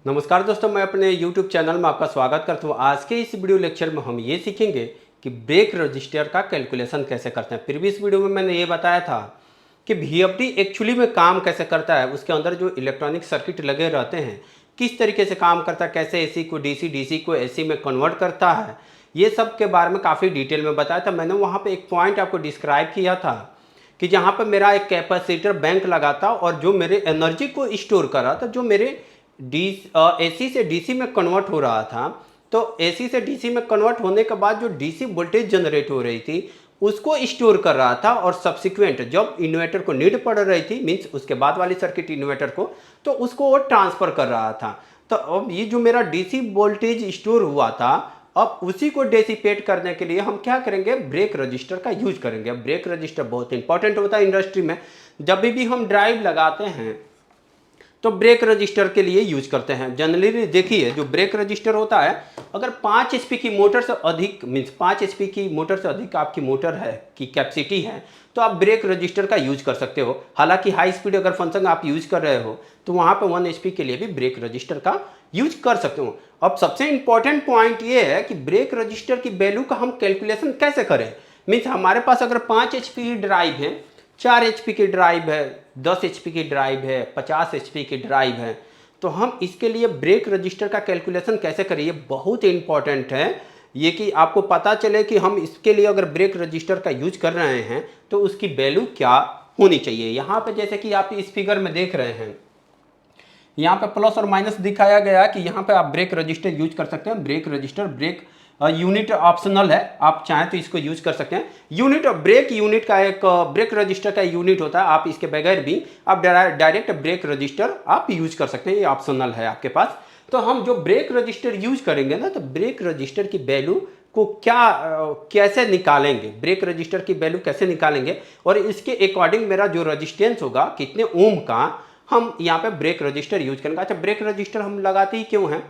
नमस्कार दोस्तों, मैं अपने YouTube चैनल में आपका स्वागत करता हूँ। आज के इस वीडियो लेक्चर में हम ये सीखेंगे कि ब्रेक रजिस्टर का कैलकुलेशन कैसे करते हैं। प्रीवियस वीडियो में मैंने ये बताया था कि VFD एक्चुअली में काम कैसे करता है, उसके अंदर जो इलेक्ट्रॉनिक सर्किट लगे रहते हैं किस तरीके से काम करता है, कैसे AC को DC, DC को AC में कन्वर्ट करता है, ये सब के बारे में काफ़ी डिटेल में बताया था। मैंने वहाँ पर एक पॉइंट आपको डिस्क्राइब किया था कि जहाँ पर मेरा एक कैपेसिटर बैंक लगा था और जो मेरे एनर्जी को स्टोर कर रहा था, जो मेरे AC से DC में कन्वर्ट हो रहा था। तो AC से DC में कन्वर्ट होने के बाद जो DC वोल्टेज जनरेट हो रही थी उसको स्टोर कर रहा था, और सब्सिक्वेंट जब इन्वर्टर को नीड पड़ रही थी, मीन्स उसके बाद वाली सर्किट इन्वर्टर को, तो उसको वो ट्रांसफ़र कर रहा था। तो अब ये जो मेरा DC वोल्टेज स्टोर हुआ था, अब उसी को डेसिपेट करने के लिए हम क्या करेंगे, ब्रेक रजिस्टर का यूज करेंगे। ब्रेक रजिस्टर बहुत इंपॉर्टेंट होता है इंडस्ट्री में। जब भी हम ड्राइव लगाते हैं तो ब्रेक रजिस्टर के लिए यूज करते हैं। जनरली देखिए, जो ब्रेक रजिस्टर होता है, अगर 5 HP की मोटर से अधिक, मीन्स 5 HP की मोटर से अधिक आपकी मोटर है की कैपेसिटी है, तो आप ब्रेक रजिस्टर का यूज कर सकते हो। हालांकि हाई स्पीड अगर फंक्शन आप यूज कर रहे हो तो वहाँ पे 1 HP के लिए भी ब्रेक रजिस्टर का यूज कर सकते हो। अब सबसे इंपॉर्टेंट पॉइंट ये है कि ब्रेक रजिस्टर की वैल्यू का हम कैलकुलेशन कैसे करें। मीन्स हमारे पास अगर 5 HP की ड्राइव है, 4 HP की ड्राइव है, 10 HP की ड्राइव है, 50 HP की ड्राइव है, तो हम इसके लिए ब्रेक रजिस्टर का कैलकुलेशन कैसे करें, ये बहुत इंपॉर्टेंट है। ये कि आपको पता चले कि हम इसके लिए अगर ब्रेक रजिस्टर का यूज कर रहे हैं तो उसकी वैल्यू क्या होनी चाहिए। यहाँ पे जैसे कि आप इस फिगर में देख रहे हैं, यहाँ पे प्लस और माइनस दिखाया गया है कि यहाँ पे आप ब्रेक रजिस्टर यूज कर सकते हैं। Break register, break unit optional है, आप चाहें तो इसको यूज कर सकते हैं। यूनिट और ब्रेक यूनिट का एक ब्रेक रजिस्टर का यूनिट होता है, आप इसके बगैर भी आप डायरेक्ट ब्रेक रजिस्टर आप यूज कर सकते हैं, ये ऑप्शनल है आपके पास। तो हम जो ब्रेक रजिस्टर यूज करेंगे ना, तो ब्रेक रजिस्टर की वैल्यू को कैसे निकालेंगे, ब्रेक रजिस्टर की वैल्यू कैसे निकालेंगे, और इसके अकॉर्डिंग मेरा जो रजिस्टेंस होगा कितने ओम का, हम यहाँ पे ब्रेक रजिस्टर यूज करेंगे। अच्छा, ब्रेक रजिस्टर हम लगाते ही क्यों हैं।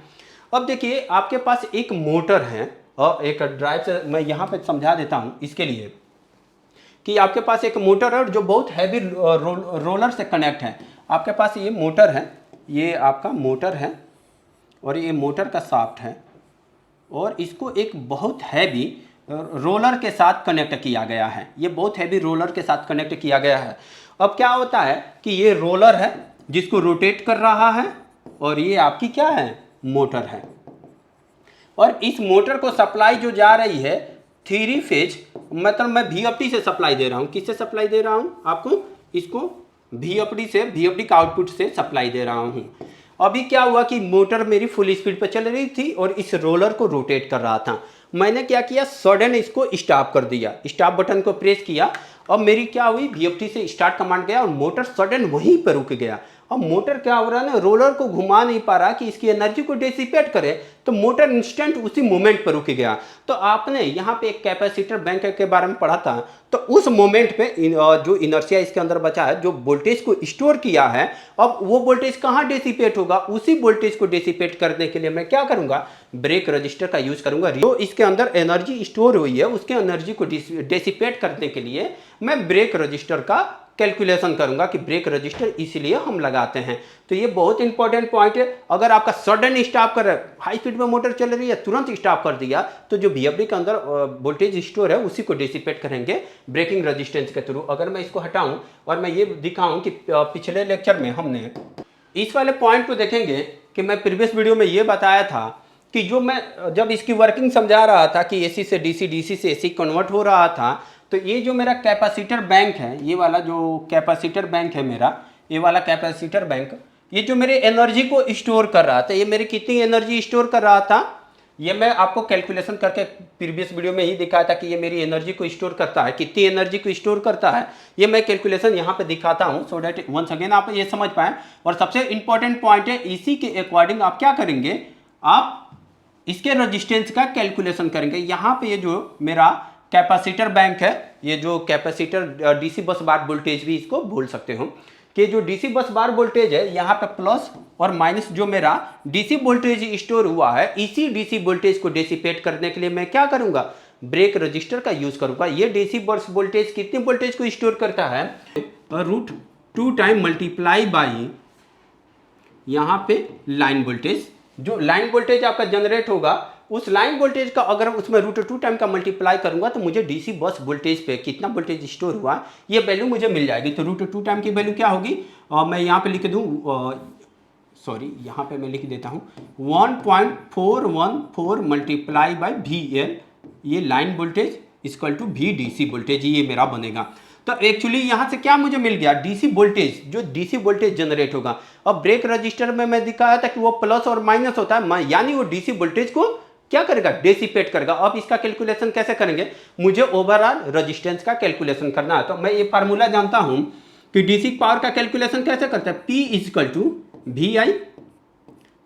अब देखिए, आपके पास एक मोटर है और एक ड्राइव से, मैं यहाँ पे समझा देता हूँ इसके लिए कि आपके पास एक मोटर है जो बहुत हैवी रोलर से कनेक्ट है। आपके पास ये मोटर है, ये आपका मोटर है और ये मोटर का शाफ्ट है, और इसको एक बहुत हैवी रोलर के साथ कनेक्ट किया गया है। ये बहुत हैवी रोलर के साथ कनेक्ट किया गया है। अब क्या होता है कि ये रोलर है जिसको रोटेट कर रहा है, और ये आपकी क्या है, मोटर है। और इस मोटर को सप्लाई जो जा रही है 3 फेज, मतलब मैं VFD से सप्लाई दे रहा हूँ। किससे सप्लाई दे रहा हूँ आपको, इसको VFD से, VFD का आउटपुट से सप्लाई दे रहा हूँ। अभी क्या हुआ कि मोटर मेरी फुल स्पीड पर चल रही थी और इस रोलर को रोटेट कर रहा था। मैंने क्या किया, सडन इसको स्टॉप कर दिया, स्टॉप बटन को प्रेस किया। अब मेरी क्या हुई, VFD से स्टार्ट कमांड गया और मोटर सडन वहीं पर रुक गया। अब मोटर क्या हो रहा है ना, रोलर को घुमा नहीं पा रहा कि इसकी एनर्जी को डेसिपेट करे, तो मोटर इंस्टेंट उसी मोमेंट पर रुक गया। तो आपने यहाँ पे एक कैपेसिटर बैंक के बारे में पढ़ा था, तो उस मोमेंट पे जो इनर्शिया इसके अंदर बचा है, जो वोल्टेज को स्टोर किया है, अब वो वोल्टेज कहाँ डेसिपेट होगा, उसी वोल्टेज को डेसिपेट करने के लिए मैं क्या करूंगा, ब्रेक रजिस्टर का यूज करूंगा। जो इसके अंदर एनर्जी स्टोर हुई है उसके एनर्जी को डेसिपेट करने के लिए मैं ब्रेक रजिस्टर का कैलकुलेशन करूंगा कि ब्रेक रजिस्टर इसलिए हम लगाते हैं। तो ये बहुत इंपॉर्टेंट पॉइंट है। अगर आपका सडन स्टॉप कर रहा है, हाई स्पीड में मोटर चल रही है, तुरंत स्टॉप कर दिया, तो जो VFD के अंदर वोल्टेज स्टोर है उसी को डिसिपेट करेंगे ब्रेकिंग रजिस्टेंस के थ्रू। अगर मैं इसको हटाऊं और मैं ये दिखाऊं कि पिछले लेक्चर में हमने इस वाले पॉइंट को देखेंगे कि मैं प्रीवियस वीडियो में ये बताया था कि जो मैं जब इसकी वर्किंग समझा रहा था कि AC से DC, DC से AC कन्वर्ट हो रहा था, तो ये जो मेरा कैपेसिटर बैंक है, ये वाला जो कैपेसिटर बैंक है मेरा, ये वाला कैपेसिटर बैंक, ये जो मेरे एनर्जी को स्टोर कर रहा था, ये मेरी कितनी एनर्जी स्टोर कर रहा था, ये मैं आपको कैलकुलेशन करके प्रीवियस वीडियो में ही दिखाया था कि ये मेरी एनर्जी को स्टोर करता है, कितनी एनर्जी को स्टोर करता है, ये मैं कैलकुलेशन यहाँ पे दिखाता हूँ, सो डैट वंस अगेन आप ये समझ पाएँ। और सबसे इंपॉर्टेंट पॉइंट है, इसी के अकॉर्डिंग आप क्या करेंगे, आप इसके रजिस्टेंस का कैलकुलेशन करेंगे। यहाँ पे ये जो मेरा कैपेसिटर बैंक है, ये जो कैपेसिटर DC बस बार वोल्टेज भी इसको बोल सकते हो, कि जो DC बस बार वोल्टेज है, यहाँ पे प्लस और माइनस जो मेरा DC वोल्टेज स्टोर हुआ है, इसी DC वोल्टेज को डेसिपेट करने के लिए मैं क्या करूंगा, ब्रेक रजिस्टर का यूज करूंगा। ये DC बस वोल्टेज कितने वोल्टेज को स्टोर करता है, √2 टाइम मल्टीप्लाई बाई यहाँ पे लाइन वोल्टेज, जो लाइन वोल्टेज आपका जनरेट होगा उस लाइन वोल्टेज का अगर उसमें √2 टाइम का मल्टीप्लाई करूंगा तो मुझे डीसी बस वोल्टेज पे कितना वोल्टेज स्टोर हुआ ये वैल्यू मुझे मिल जाएगी। तो √2 टाइम की वैल्यू क्या होगी, मैं यहाँ पे लिख दूँ, सॉरी यहाँ पे मैं लिख देता हूँ 1.414 मल्टीप्लाई बाई VL, ये line voltage equal to V DC voltage, ये मेरा बनेगा। तो एक्चुअली यहाँ से क्या मुझे मिल गया, डीसी वोल्टेज, जो डीसी वोल्टेज जनरेट होगा। अब ब्रेक रजिस्टर में मैं दिखाया था कि वो प्लस और माइनस होता है, यानी वो डीसी वोल्टेज को क्या करेगा, डेसिपेट करेगा। अब इसका कैलकुलेशन कैसे करेंगे, मुझे ओवरऑल रेजिस्टेंस का कैलकुलेशन करना है। तो मैं ये फार्मूला जानता हूं कि डीसी पावर का कैलकुलेशन कैसे करते हैं, P equal to VI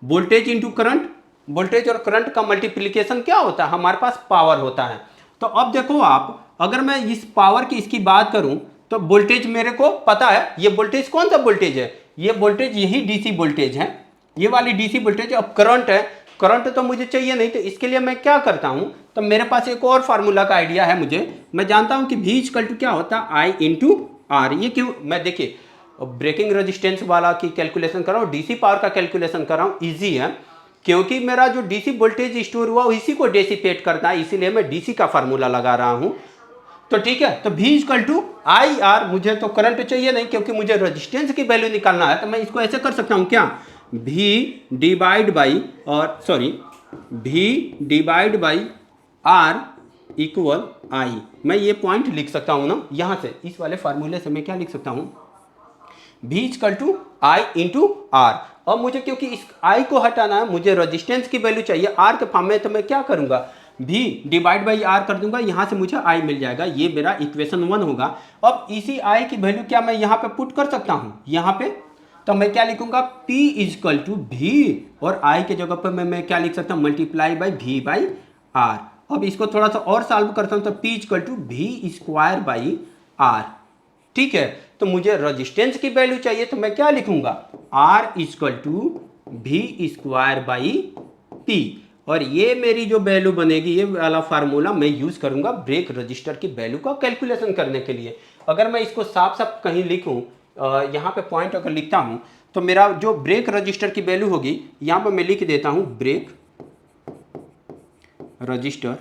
voltage into current, voltage और करंट का मल्टीप्लीकेशन क्या होता है, हमारे पास पावर होता है। तो अब देखो आप, अगर मैं इस पावर की इसकी बात करूं तो वोल्टेज मेरे को पता है, ये वोल्टेज कौन सा वोल्टेज है, ये वोल्टेज यही डीसी वोल्टेज है, ये वाली डीसी वोल्टेज। अब करंट है, करंट तो मुझे चाहिए नहीं, तो इसके लिए मैं क्या करता हूं, तो मेरे पास एक और फार्मूला का आइडिया है मुझे, मैं जानता हूं कि V इक्वल टू क्या होता है I इंटू R। ये क्यों, मैं देखिए ब्रेकिंग रेजिस्टेंस वाला की कैलकुलेशन कर रहा हूँ, डीसी पावर का कैलकुलेशन कर रहा हूँ, ईजी है क्योंकि मेरा जो डीसी वोल्टेज स्टोर हुआ इसी को डेसिपेट करता है, इसीलिए मैं डीसी का फार्मूला लगा रहा हूं। तो ठीक है, तो V इक्वल टू IR, मुझे तो करंट चाहिए नहीं क्योंकि मुझे रेजिस्टेंस की वैल्यू निकालना है। तो मैं इसको ऐसे कर सकता हूं क्या, V डिवाइड बाई, और sorry V divide by R equal I, मैं ये पॉइंट लिख सकता हूं ना, यहां से इस वाले फार्मूले से मैं क्या लिख सकता हूं, V equal to I into R। अब मुझे क्योंकि इस I को हटाना है, मुझे रेजिस्टेंस की वैल्यू चाहिए R के फॉर्म में, तो मैं क्या करूंगा, V डिवाइड बाई R कर दूंगा, यहां से मुझे I मिल जाएगा, ये मेरा इक्वेशन 1 होगा। अब इसी I की वैल्यू क्या मैं यहां पे पुट कर सकता हूं, यहां पे, तो मैं क्या लिखूंगा, P इक्वल टू V, और I के जगह पर मैं क्या लिख सकता हूं, multiply by V by R। अब इसको थोड़ा सा और सॉल्व करता हूं, तो P equal to V square by R। ठीक है, तो मुझे रेजिस्टेंस की वैल्यू चाहिए, तो मैं क्या लिखूंगा, R equal to V square by P, और ये मेरी जो वैल्यू बनेगी, ये वाला फार्मूला मैं यूज करूंगा ब्रेक रजिस्टर की वैल्यू का कैलकुलेशन करने के लिए। अगर मैं इसको साफ साफ कहीं लिखूं, यहाँ पे पॉइंट अगर लिखता हूं, तो मेरा जो ब्रेक रजिस्टर की वैल्यू होगी, यहाँ पे मैं लिख देता हूं ब्रेक रजिस्टर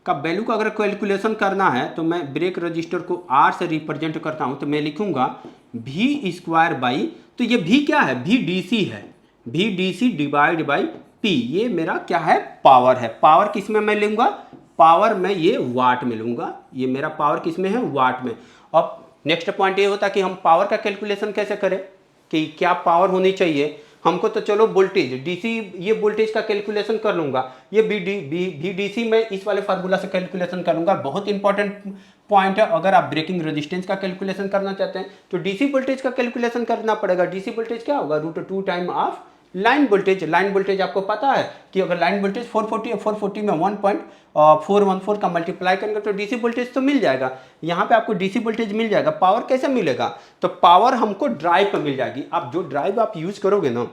का वैल्यू का अगर कैलकुलेशन करना है तो मैं ब्रेक रजिस्टर को R से रिप्रेजेंट करता हूं, तो मैं लिखूंगा V स्क्वायर बाई, तो ये V क्या है, V DC है, V DC divide by P, ये मेरा क्या है, पावर है। पावर किस में मैं लूंगा, पावर में ये वाट में लूंगा, ये मेरा पावर किस में है, वाट में। अब नेक्स्ट पॉइंट ये होता है कि हम पावर का कैलकुलेशन कैसे करें, कि क्या पावर होनी चाहिए हमको, तो चलो वोल्टेज डीसी, ये वोल्टेज का कैलकुलेशन कर लूंगा, ये VDC मैं इस वाले फार्मूला से कैलकुलेशन करूंगा। बहुत इंपॉर्टेंट पॉइंट है, अगर आप ब्रेकिंग रेजिस्टेंस का कैलकुलेशन करना चाहते हैं तो डीसी वोल्टेज का कैलकुलेशन करना पड़ेगा। डीसी वोल्टेज क्या होगा, √2 time of line voltage. Line voltage आपको पता है कि अगर लाइन वोल्टेज 440 है, 440 में 1.414 का मल्टीप्लाई करेंगे तो डीसी वोल्टेज तो मिल जाएगा। यहाँ पे आपको डीसी वोल्टेज मिल जाएगा। पावर कैसे मिलेगा, तो पावर हमको ड्राइव पे मिल जाएगी। आप जो ड्राइव आप यूज करोगे ना,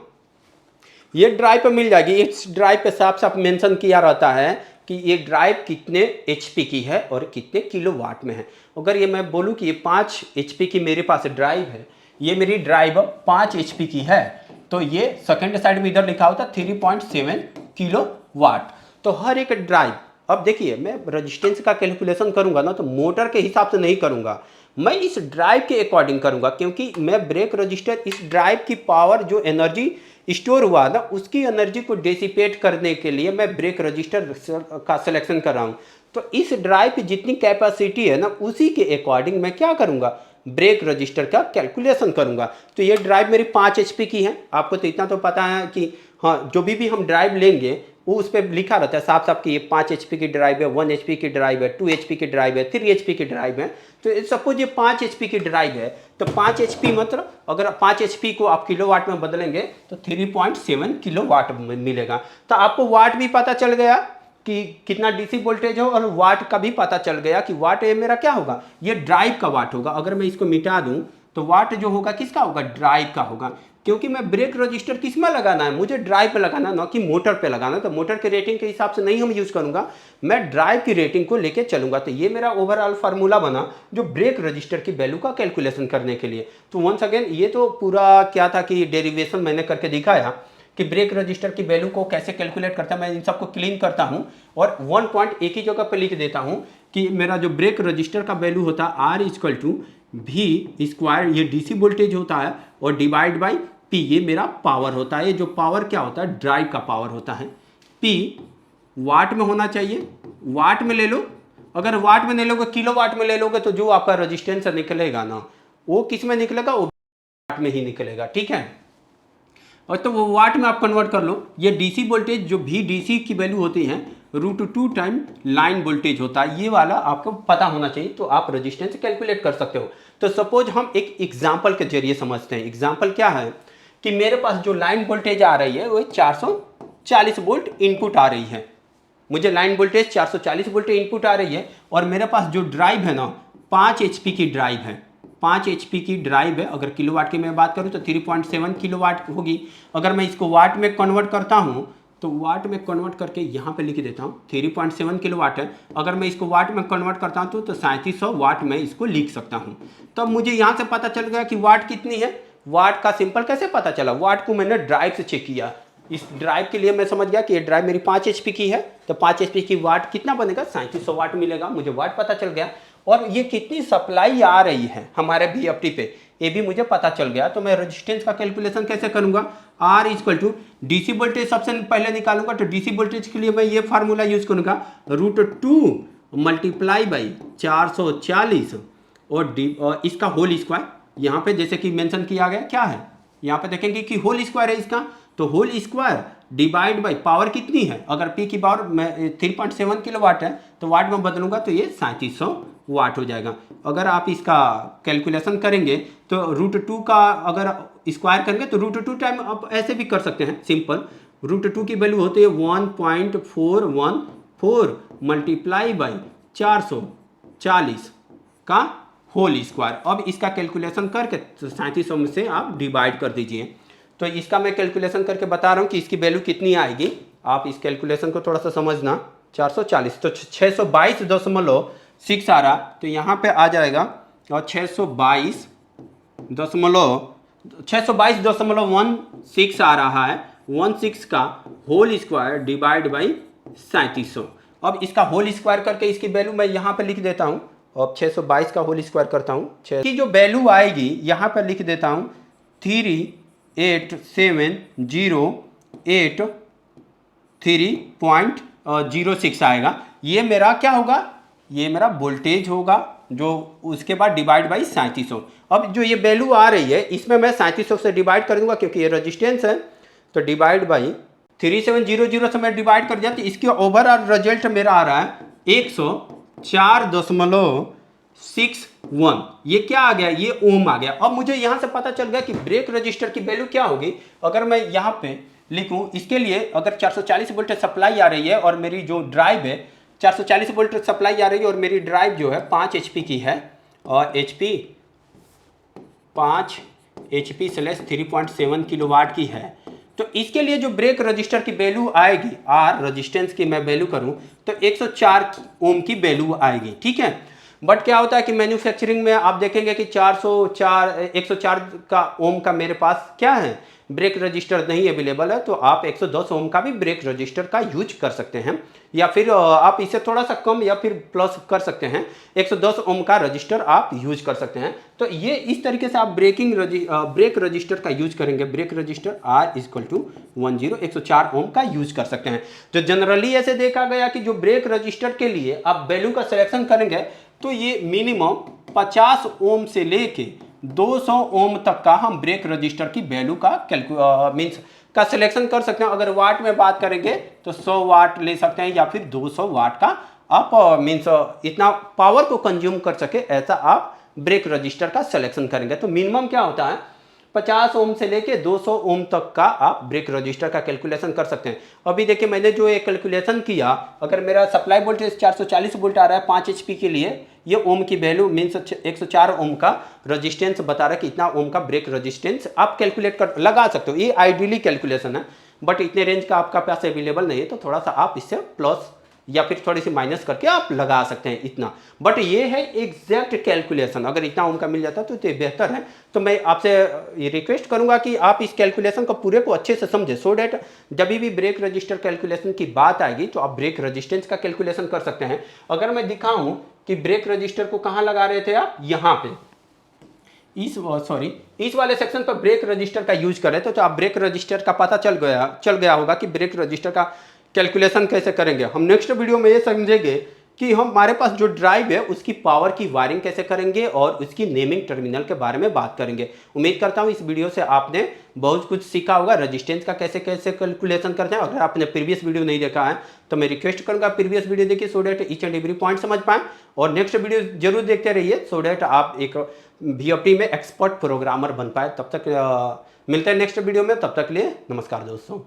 ये ड्राइव पे मिल जाएगी। इस ड्राइव पे साफ साफ मेंशन किया रहता है कि ये ड्राइव कितने HP की है और कितने किलोवाट में है। अगर ये मैं बोलूँ कि ये 5 HP की मेरे पास ड्राइव है, ये मेरी ड्राइव 5 HP की है, तो ये सेकंड साइड में इधर लिखा होता 3.7 किलोवाट। तो हर एक ड्राइव, अब देखिए मैं रेजिस्टेंस का कैलकुलेशन करूंगा ना, तो मोटर के हिसाब से नहीं करूंगा, मैं इस ड्राइव के अकॉर्डिंग करूंगा, क्योंकि मैं ब्रेक रजिस्टर इस ड्राइव की पावर जो एनर्जी स्टोर हुआ ना, उसकी एनर्जी को डेसिपेट करने के लिए मैं ब्रेक रजिस्टर का सिलेक्शन कर रहा हूँ। तो इस ड्राइव की जितनी कैपेसिटी है ना, उसी के अकॉर्डिंग मैं क्या करूँगा, ब्रेक रजिस्टर का कैलकुलेशन करूँगा। तो ये ड्राइव मेरी 5 HP की है। आपको तो इतना तो पता है कि हाँ, जो भी हम ड्राइव लेंगे वो उस पर लिखा रहता है साफ साफ कि ये 5 HP की ड्राइव है, 1 HP की ड्राइव है, 2 HP की ड्राइव है, 3 HP की ड्राइव है। तो सपोज ये 5 HP की ड्राइव है, तो 5 HP मतलब अगर 5 HP को आप किलोवाट में बदलेंगे तो 3.7 किलोवाट मिलेगा। तो आपको वाट भी पता चल गया कि कितना डीसी वोल्टेज हो, और वाट का भी पता चल गया कि वाट ये मेरा क्या होगा, ये ड्राइव का वाट होगा। अगर मैं इसको मिटा दूं तो वाट जो होगा किसका होगा, ड्राइव का होगा, क्योंकि मैं ब्रेक रजिस्टर किस में लगाना है, मुझे ड्राइव पे लगाना है, ना कि मोटर पे लगाना है। तो मोटर की रेटिंग के हिसाब से नहीं हम यूज करूंगा, मैं ड्राइव की रेटिंग को लेके चलूंगा। तो ये मेरा ओवरऑल फार्मूला बना जो ब्रेक रजिस्टर की वैल्यू का कैलकुलेशन करने के लिए। तो वंस अगेन ये तो पूरा क्या था कि डेरिवेशन मैंने करके दिखाया कि ब्रेक रजिस्टर की वैल्यू को कैसे कैलकुलेट करता है। मैं इन सबको क्लीन करता हूं और 1 पॉइंट एक ही जगह पे लिख देता हूं कि मेरा जो ब्रेक रजिस्टर का वैल्यू होता है R equal to V square, ये डीसी वोल्टेज होता है, और डिवाइड बाई पी, ये मेरा पावर होता है। ये जो पावर क्या होता है, ड्राइव का पावर होता है। पी वाट में होना चाहिए, वाट में ले लो, अगर वाट में नहीं लोगे किलो वाट में ले लोगे तो जो आपका रजिस्टेंस निकलेगा ना वो किस में निकलेगा, वो वाट में ही निकलेगा, ठीक है। और तो वो वाट में आप कन्वर्ट कर लो। ये डीसी वोल्टेज जो भी डीसी की वैल्यू होती है √2 टाइम लाइन वोल्टेज होता है, ये वाला आपको पता होना चाहिए, तो आप रजिस्टेंस कैलकुलेट कर सकते हो। तो सपोज हम एक एग्जांपल के जरिए समझते हैं। एग्जांपल क्या है कि मेरे पास जो लाइन वोल्टेज आ रही है वो 440 वोल्ट इनपुट आ रही है, मुझे लाइन वोल्टेज 440 वोल्ट इनपुट आ रही है, और मेरे पास जो ड्राइव है ना 5 HP की ड्राइव है, 5 HP की ड्राइव है। अगर किलोवाट की मैं बात करूं तो 3.7 किलोवाट होगी। अगर मैं इसको वाट में कन्वर्ट करता हूं तो वाट में कन्वर्ट करके यहाँ पे लिख देता हूँ 3.7 किलोवाट है। अगर मैं इसको वाट में कन्वर्ट करता हूँ तो 3700 वाट में इसको लिख सकता हूँ। तब मुझे यहाँ से पता चल गया कि वाट कितनी है। वाट का सिंपल कैसे पता चला, वाट को मैंने ड्राइव से चेक किया। इस ड्राइव के लिए मैं समझ गया कि ये ड्राइव मेरी 5 HP की है, तो 5 HP की वाट कितना बनेगा, 3700 वाट मिलेगा। मुझे वाट पता चल गया, और ये कितनी सप्लाई आ रही है हमारे VFD पे ये भी मुझे पता चल गया। तो मैं रेजिस्टेंस का कैलकुलेशन कैसे करूंगा, R equal to DC voltage सबसे पहले निकालूंगा। तो डीसी वोल्टेज के लिए मैं ये फार्मूला यूज करूंगा, √2 मल्टीप्लाई बाई 440 और इसका होल स्क्वायर। यहाँ पे जैसे कि मेंशन किया गया क्या है, यहाँ पे देखेंगे कि होल स्क्वायर है इसका, तो whole square divide by power कितनी है। अगर P की पावर में 3.7 किलोवाट है तो वाट में बदलूंगा तो ये 3700 वाट हो जाएगा। अगर आप इसका कैलकुलेशन करेंगे तो √2 का अगर स्क्वायर करेंगे तो √2 टाइम आप ऐसे भी कर सकते हैं सिंपल। √2 की वैल्यू होती है 1.414 मल्टीप्लाई बाई 440 का होल स्क्वायर। अब इसका कैलकुलेशन करके 3700 में से आप डिवाइड कर दीजिए। तो इसका मैं कैलकुलेशन करके बता रहा हूँ कि इसकी वैल्यू कितनी आएगी। आप इस कैलकुलेशन को थोड़ा सा समझना। 440 तो 622.6 आ रहा, तो यहाँ पे आ जाएगा और 622.16 आ रहा है। 16 का होल स्क्वायर डिवाइड बाई 3700। अब इसका होल स्क्वायर करके इसकी वैल्यू मैं यहाँ पे लिख देता हूँ। अब 622 का होल स्क्वायर करता हूँ, की जो वैल्यू आएगी यहाँ पर लिख देता हूँ 38708.06 आएगा। ये मेरा क्या होगा, ये मेरा वोल्टेज होगा, जो उसके बाद डिवाइड बाई 3700। अब जो ये वैल्यू आ रही है इसमें मैं 3700 से डिवाइड कर दूंगा क्योंकि ये रेजिस्टेंस है, तो डिवाइड बाई 3700 से मैं डिवाइड कर दिया, तो इसके ओवरऑल रिजल्ट मेरा आ रहा है 104.61। ये क्या आ गया, ये ओम आ गया। अब मुझे यहाँ से पता चल गया कि ब्रेक रजिस्टर की वैल्यू क्या होगी। अगर मैं यहाँ पे लिखूँ, इसके लिए अगर 440 वोल्ट सप्लाई आ रही है और मेरी जो ड्राइव है 440 वोल्ट सप्लाई आ रही है और मेरी ड्राइव जो है 5 HP की है, और 5 HP / 3.7 किलोवाट की है, तो इसके लिए जो ब्रेक रजिस्टर की वैल्यू आएगी, R रजिस्टेंस की मैं वैल्यू करूं तो 104 ओम की वैल्यू आएगी, ठीक है। बट क्या होता है कि मैन्युफैक्चरिंग में आप देखेंगे कि 104 का ओम का मेरे पास क्या है, ब्रेक रजिस्टर नहीं अवेलेबल है, तो आप 110 ओम का भी ब्रेक रजिस्टर का यूज कर सकते हैं, या फिर आप इसे थोड़ा सा कम या फिर प्लस कर सकते हैं। 110 ओम का रजिस्टर आप यूज कर सकते हैं। तो ये इस तरीके से आप ब्रेक रजिस्टर का यूज करेंगे। ब्रेक रजिस्टर R = 104 ओम का यूज कर सकते हैं। तो जनरली ऐसे देखा गया कि जो ब्रेक रजिस्टर के लिए आप वैल्यू का सिलेक्शन करेंगे तो ये मिनिमम 50 ओम से लेके 200 ओम तक का हम ब्रेक रजिस्टर की वैल्यू का मीन्स का सिलेक्शन कर सकते हैं। अगर वाट में बात करेंगे तो 100 वाट ले सकते हैं या फिर 200 वाट का आप मीन्स इतना पावर को कंज्यूम कर सके ऐसा आप ब्रेक रजिस्टर का सिलेक्शन करेंगे। तो मिनिमम क्या होता है 50 ओम से लेके 200 ओम तक का आप ब्रेक रजिस्टर का कैलकुलेशन कर सकते हैं। अभी देखिए मैंने जो ये कैलकुलेशन किया, अगर मेरा सप्लाई वोल्टेज 440 वोल्ट आ रहा है 5 HP के लिए, ये ओम की वैल्यू मीन्स 104 ओम का रजिस्टेंस बता रहा है कि इतना ओम का ब्रेक रजिस्टेंस आप कैलकुलेट कर लगा सकते हो। ये आइडियली कैलकुलेशन है, बट इतने रेंज का आपका पास अवेलेबल नहीं है, तो थोड़ा सा आप इससे प्लस या फिर थोड़ी सी माइनस करके आप लगा सकते हैं इतना। बट ये है एग्जैक्ट कैलकुलेशन, अगर इतना ओम का मिल जाता तो ये बेहतर है। तो मैं आपसे ये रिक्वेस्ट करूंगा कि आप इस कैलकुलेशन को पूरे को अच्छे से समझे, सो डैट जब भी ब्रेक रजिस्टर कैलकुलेशन की बात आएगी तो आप ब्रेक रजिस्टेंस का कैलकुलेशन कर सकते हैं। अगर मैं दिखाऊं कि ब्रेक रजिस्टर को कहाँ लगा रहे थे आप, यहाँ पे इस वाले सेक्शन पर ब्रेक रजिस्टर का यूज कर रहे थे, तो आप ब्रेक रजिस्टर का पता चल गया होगा कि ब्रेक रजिस्टर का कैलकुलेशन कैसे करेंगे। हम नेक्स्ट वीडियो में ये समझेंगे कि हमारे पास जो ड्राइव है उसकी पावर की वायरिंग कैसे करेंगे और उसकी नेमिंग टर्मिनल के बारे में बात करेंगे। उम्मीद करता हूँ इस वीडियो से आपने बहुत कुछ सीखा होगा, रजिस्टेंस का कैसे कैसे कैलकुलेशन करते हैं। अगर आपने प्रीवियस वीडियो नहीं देखा है तो मैं रिक्वेस्ट करूंगा प्रीवियस वीडियो देखिए, so that each and every point समझ पाएं। और नेक्स्ट वीडियो जरूर देखते रहिए, सो डैट आप एक VFD में एक्सपर्ट प्रोग्रामर बन पाए। तब तक मिलते हैं नेक्स्ट वीडियो में, तब तक के लिए नमस्कार दोस्तों।